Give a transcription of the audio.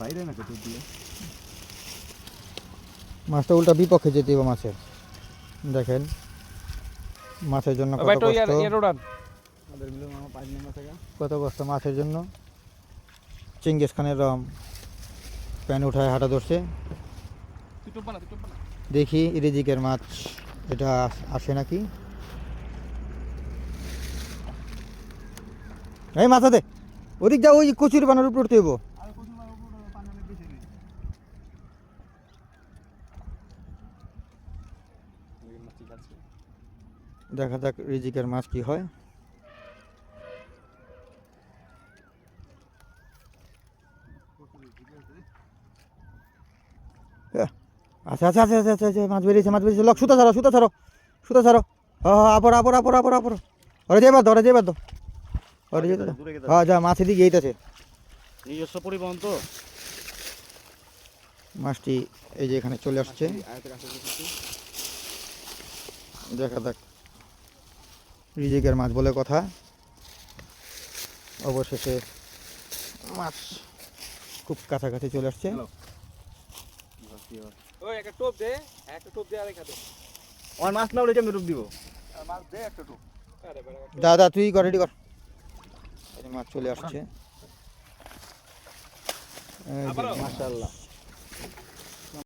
বাইরে না কত দিয়ে মাছটা উল্টা বিপক্ষে যেতে হবে মাছের। দেখেন মাছের জন্য কত কষ্ট, কত কষ্ট মাছের জন্য। চিঙ্গিস খানের রম প্যান উঠায় হাঁটা ধরছে। দেখি রিজিকের মাছ এটা আসে নাকি। এই মাছ দে ওদিক যা, ওই কচুরি বানার উপর উঠতে হইব। দেখা যাক রিজিকের মাছ কি হয়। আচ্ছা আচ্ছা আচ্ছা আচ্ছা আচ্ছা মাছ বেরিয়েছে, মাছ বেরিয়েছে। লক সুতা ছাড়ো, সুতা ছাড়ো, সুতা ছাড়ো। হ্যাঁ আপর আপর আপর আপর আপর ওরা যাইবার দো, ওরা যাইবার দো, ওরা যেতে দাও। হ্যাঁ যা, মাছ এদিকে এইটাছে নিজস্ব পরিবহন তো। মাছটি এই যে এখানে চলে আসছে। দেখা যাক রিজিকের মাছ বলে কথা। অবশেষে মাছ খুব কাছাকাছি চলে আসছে। মাছ না উঠে আমি রূপ দিব। দাদা তুই কর, রেডি কর। মাছ চলে আসছে, মাশাআল্লাহ।